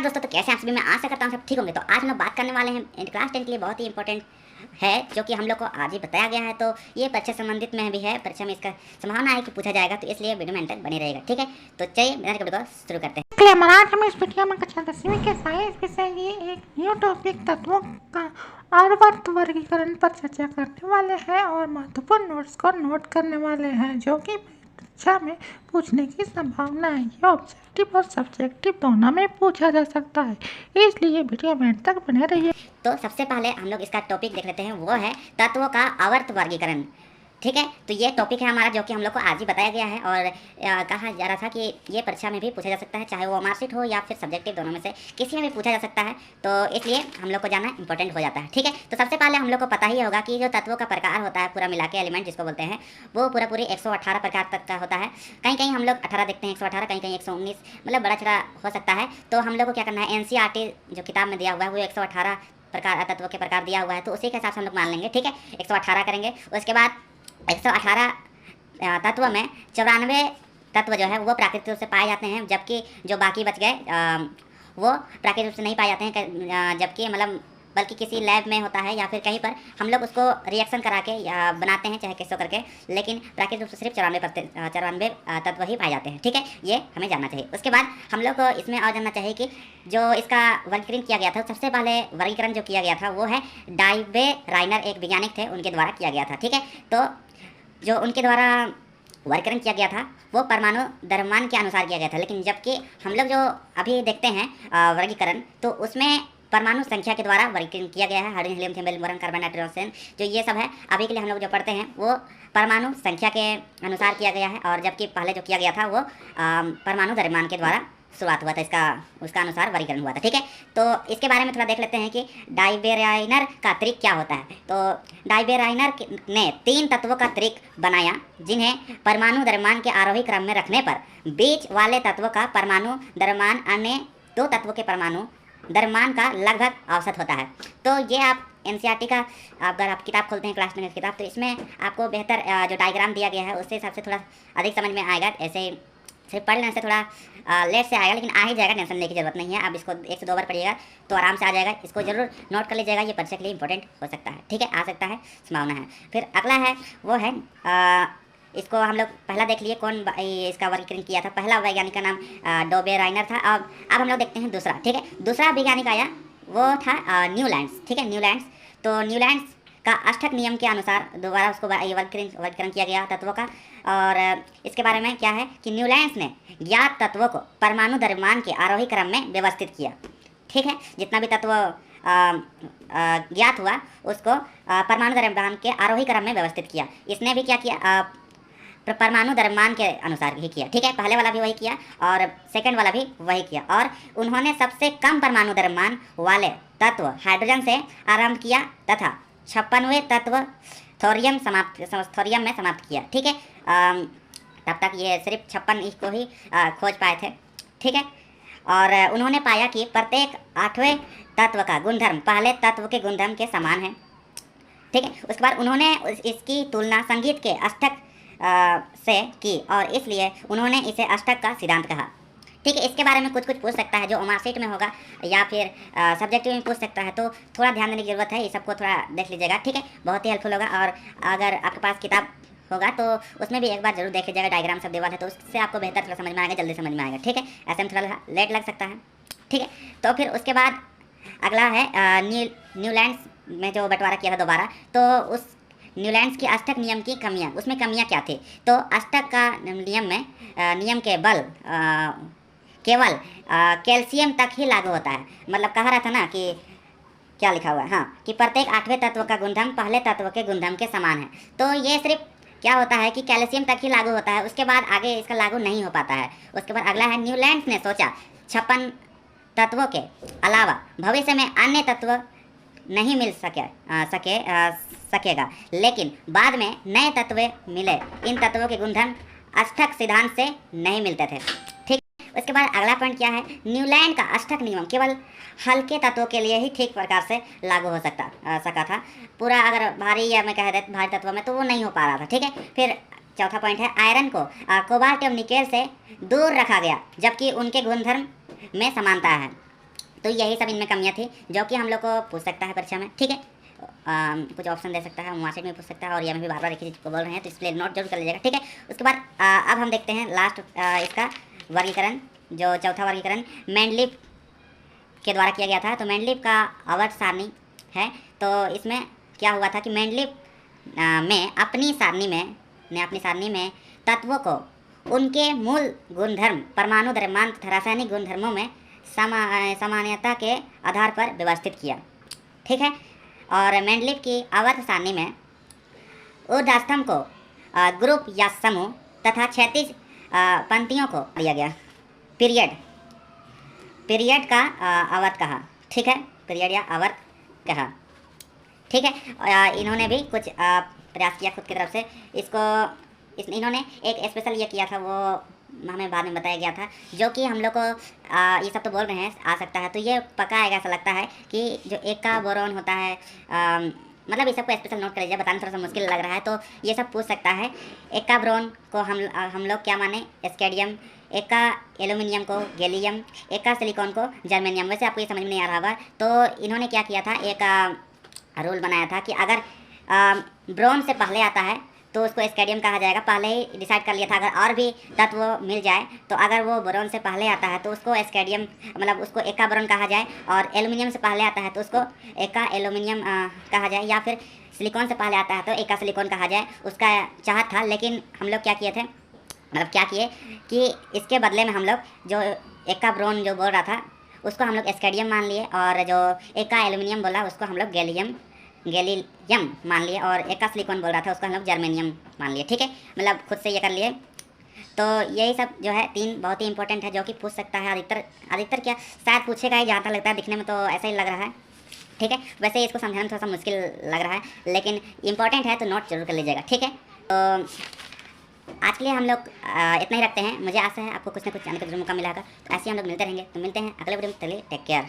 दोस्तों, तो कैसे आप सभी? मैं आशा करता हूँ सब ठीक होंगे। तो आज हम लोग बात करने वाले हैं क्लास 10 के लिए बहुत ही इंपॉर्टेंट है, जो कि हम लोग को आज ही बताया गया है। तो ये परीक्षा संबंधित में भी है, परीक्षा में इसका संभावना है कि पूछा जाएगा, तो इसलिए वीडियो में अंत तक बने रहेगा। ठीक है, तो चलिए बिना वीडियो को शुरू करते हैं। आज हम इस वीडियो में कक्षा 10वीं के साइंस विषय की एक न्यू टॉपिक तत्वों का आवर्त वर्गीकरण पर चर्चा करने वाले हैं और महत्वपूर्ण नोट्स को नोट करने वाले हैं, जो कि परीक्षा में पूछने की संभावना है। ये ऑब्जेक्टिव और सब्जेक्टिव दोनों में पूछा जा सकता है, इसलिए वीडियो में अंत तक बने रहिए। तो सबसे पहले हम लोग इसका टॉपिक देख लेते हैं, वो है तत्वों का आवर्त वर्गीकरण। ठीक है, तो ये टॉपिक है हमारा, जो कि हम लोग को आज ही बताया गया है और कहा जा रहा था कि ये परीक्षा में भी पूछा जा सकता है, चाहे वो मार्कशीट हो या फिर सब्जेक्टिव, दोनों में से किसी में भी पूछा जा सकता है। तो इसलिए हम लोग को जानना इंपॉर्टेंट हो जाता है। ठीक है, तो सबसे पहले हम लोग को पता ही होगा कि जो तत्वों का प्रकार होता है, पूरा मिला के एलिमेंट जिसको बोलते हैं, वो पूरी 118 प्रकार तक का होता है। कहीं कहीं हम लोग 18 देखते हैं, 118, कहीं कहीं 119, मतलब बड़ा छोटा हो सकता है। तो हम लोग को क्या करना है, NCERT जो किताब में दिया हुआ है वो 118 प्रकार तत्वों के प्रकार दिया हुआ है, तो उसी के हिसाब से हम लोग मान लेंगे। ठीक है, 118 करेंगे। उसके बाद 118 तत्व में 94 तत्व जो है वो प्राकृतिक रूप से पाए जाते हैं, जबकि जो बाकी बच गए वो प्राकृतिक रूप से नहीं पाए जाते हैं, जबकि मतलब बल्कि किसी लैब में होता है या फिर कहीं पर हम लोग उसको रिएक्शन करा के या बनाते हैं, चाहे कैसे करके, लेकिन प्राकृतिक रूप से सिर्फ 94 तत्व ही पाए जाते हैं। ठीक है, ये हमें जानना चाहिए। उसके बाद हम लोग को इसमें और जानना चाहिए कि जो इसका वर्गीकरण किया गया था, सबसे पहले वर्गीकरण जो किया गया था वो है डाइवे राइनर, एक वैज्ञानिक थे, उनके द्वारा किया गया था। ठीक है, तो जो उनके द्वारा वर्गीकरण किया गया था वो परमाणु द्रव्यमान के अनुसार किया गया था, लेकिन जबकि हम लोग जो अभी देखते हैं वर्गीकरण, तो उसमें परमाणु संख्या के द्वारा वर्गीकरण किया गया है। Hydrogen, helium, thermal, boron, carbon, nitrogen, जो ये सब है अभी के लिए हम लोग जो पढ़ते हैं वो परमाणु संख्या के अनुसार किया गया है, और जबकि पहले जो किया गया था वो परमाणु द्रव्यमान के द्वारा शुरुआत हुआ था, उसका अनुसार वर्गीकरण हुआ था। ठीक है, तो इसके बारे में थोड़ा देख लेते हैं कि डाइवेराइनर का त्रिक क्या होता है। तो डाइवेराइनर ने 3 तत्वों का त्रिक बनाया, जिन्हें परमाणु द्रव्यमान के आरोही क्रम में रखने पर बीच वाले तत्व का परमाणु द्रव्यमान अन्य 2 तत्वों के परमाणु द्रव्यमान का लगभग औसत होता है। तो ये आप NCERT का अगर आप किताब खोलते हैं, क्लास 10 की किताब, तो इसमें आपको बेहतर जो डायग्राम दिया गया है उसके हिसाब से थोड़ा अधिक समझ में आएगा। ऐसे सिर्फ पढ़ लेने से थोड़ा लेट से आएगा, लेकिन आ ही जाएगा, टेंशन लेने की जरूरत नहीं है। आप इसको 1 से 2 बार पढ़िएगा तो आराम से आ जाएगा। इसको जरूर नोट कर लीजिएगा, ये परीक्षा के लिए इंपॉर्टेंट हो सकता है। ठीक है, आ सकता है, संभावना है। फिर अगला है वो है इसको हम लोग पहला देख लिए, कौन इसका वर्गीकरण किया था। पहला वैज्ञानिक का नाम डाइवेराइनर था। अब हम लोग देखते हैं दूसरा। ठीक है, दूसरा वैज्ञानिक आया वो था न्यूलैंड्स। ठीक है, न्यूलैंड्स, तो न्यूलैंड्स का अष्टक नियम के अनुसार दोबारा उसको वर्गीकरण किया गया तत्वों का। और इसके बारे में क्या है कि न्यूलैंड्स ने ज्ञात तत्वों को परमाणु द्रव्यमान के आरोही क्रम में व्यवस्थित किया। ठीक है, जितना भी तत्व ज्ञात हुआ उसको परमाणु द्रव्यमान के आरोही क्रम में व्यवस्थित किया। इसने भी क्या किया, परमाणु द्रव्यमान के अनुसार ही किया। ठीक है, पहले वाला भी वही किया और सेकंड वाला भी वही किया। और उन्होंने सबसे कम परमाणु द्रव्यमान वाले तत्व हाइड्रोजन से आरंभ किया तथा 56वें तत्व थोरियम में समाप्त किया। ठीक है, तब तक ये सिर्फ 56 को ही खोज पाए थे। ठीक है, और उन्होंने पाया कि प्रत्येक 8वें तत्व का गुणधर्म पहले तत्व के गुणधर्म के समान है। ठीक है, उसके बाद उन्होंने इसकी तुलना संगीत के अष्टक से की और इसलिए उन्होंने इसे अष्टक का सिद्धांत कहा। ठीक है, इसके बारे में कुछ पूछ सकता है, जो मार्कशीट में होगा या फिर सब्जेक्टिव में पूछ सकता है, तो थोड़ा ध्यान देने की जरूरत है। ये सबको थोड़ा देख लीजिएगा। ठीक है, बहुत ही हेल्पफुल होगा। और अगर आपके पास किताब होगा तो उसमें भी एक बार जरूर देख लीजिएगा, डायग्राम सब देवा है, तो उससे आपको बेहतर थोड़ा समझ में आएगा, जल्दी समझ में आएगा। ठीक है, ऐसे में थोड़ा लेट लग सकता है। ठीक है, तो फिर उसके बाद अगला है न्यूलैंड्स में जो बंटवारा किया था दोबारा, तो उस न्यूलैंड्स के अष्टक नियम की कमियां, उसमें कमियां क्या थी। तो अष्टक का नियम के बल केवल कैल्शियम तक ही लागू होता है। मतलब कहा रहा था ना कि क्या लिखा हुआ है, हाँ, कि प्रत्येक 8वें तत्व का गुणधर्म पहले तत्व के गुणधर्म के समान है। तो ये सिर्फ क्या होता है कि कैल्शियम तक ही लागू होता है, उसके बाद आगे इसका लागू नहीं हो पाता है। उसके बाद अगला है न्यूलैंड्स ने सोचा 56 तत्वों के अलावा भविष्य में अन्य तत्व नहीं मिल सकेगा, लेकिन बाद में नए तत्व मिले। इन तत्वों के गुणधर्म अष्टक सिद्धांत से नहीं मिलते थे। ठीक, उसके बाद अगला पॉइंट क्या है, न्यूलैंड का अष्टक नियम केवल हल्के तत्वों के लिए ही ठीक प्रकार से लागू हो सका था। पूरा अगर भारी या मैं कह दे भारी तत्वों में तो वो नहीं हो पा रहा था। ठीक है, फिर चौथा पॉइंट है, आयरन को कोबाल्ट एवं निकेल से दूर रखा गया, जबकि उनके गुणधर्म में समानता है। तो यही सब इनमें कमियाँ थी जो कि हम लोग को पूछ सकता है परीक्षा में, ठीक है। कुछ ऑप्शन दे सकता है, मार्कशीट में पूछ सकता है, और ये में भी बार बार एक ही चीज़ को बोल रहे हैं, तो इसलिए नोट जरूर कर लीजिएगा, ठीक है। उसके बाद अब हम देखते हैं लास्ट इसका वर्गीकरण, जो चौथा वर्गीकरण मेंडलीव के द्वारा किया गया था। तो मेंडलीव का आवर्त सारणी है। तो इसमें क्या हुआ था कि मेंडलीव में अपनी सारणी में तत्वों को उनके मूल गुणधर्म, परमाणु द्रव्यमान तथा रासायनिक गुणधर्मों में सामान्यता के आधार पर व्यवस्थित किया, ठीक है। और मेंडलीव की आवर्त सारणी में ऊर्ध्वस्तंभ को ग्रुप या समूह तथा क्षैतिज पंक्तियों को दिया गया पीरियड का आवर्त कहा, ठीक है, पीरियड या आवर्त कहा, ठीक है। इन्होंने भी कुछ प्रयास किया खुद की तरफ से इन्होंने एक स्पेशल ये किया था, वो हमें बाद में बताया गया था, जो कि हम लोग को ये सब तो बोल रहे हैं आ सकता है, तो ये पक्का आएगा ऐसा लगता है कि जो एक का बोरॉन होता है, मतलब ये सबको स्पेशल नोट कर लीजिए, बताना थोड़ा सा मुश्किल लग रहा है, तो ये सब पूछ सकता है। एक का बोरॉन को हम लोग क्या माने, स्कैंडियम, एक का एल्यूमिनियम को गैलियम, एक का सिलिकॉन को जर्मेनियम। वैसे आपको ये समझ में नहीं आ रहा होगा, तो इन्होंने क्या किया था, एक रूल बनाया था कि अगर ब्रोन से पहले आता है तो उसको स्कैंडियम कहा जाएगा। पहले ही डिसाइड कर लिया था, अगर और भी तत्व मिल जाए तो अगर वो बोरॉन से पहले आता है तो उसको स्कैंडियम, मतलब उसको एका बोरॉन कहा जाए, और एल्यूमिनियम से पहले आता है तो उसको एका एल्यूमिनियम कहा जाए, या फिर सिलिकॉन से पहले आता है तो एका सिलिकॉन कहा जाए। उसका चाहत था, लेकिन हम लोग क्या किए थे, मतलब क्या किए कि इसके बदले में हम लोग जो एका बोरॉन जो बोल रहा था उसको हम लोग स्कैंडियम मान लिए, और जो एका एल्यूमिनियम बोला उसको हम लोग गैलियम मान लिए, और एक का सिलिकॉन बोल रहा था उसको हम लोग जर्मेनियम मान लिए, ठीक है। मतलब खुद से ये कर लिए। तो यही सब जो है 3 बहुत ही इंपॉर्टेंट है, जो कि पूछ सकता है अधिकतर क्या शायद पूछेगा ही, जहाँ तक लगता है, दिखने में तो ऐसा ही लग रहा है, ठीक है। वैसे इसको समझाना थोड़ा सा मुश्किल लग रहा है, लेकिन इंपॉर्टेंट है तो नोट जरूर कर लीजिएगा, ठीक है। तो आज के लिए हम लोग इतना ही रखते हैं। मुझे आशा है आपको कुछ ना कुछ जानने का जरूर मौका मिला होगा, तो ऐसे ही हम लोग मिलते रहेंगे। तो मिलते हैं अगले वीडियो में, चलिए टेक केयर।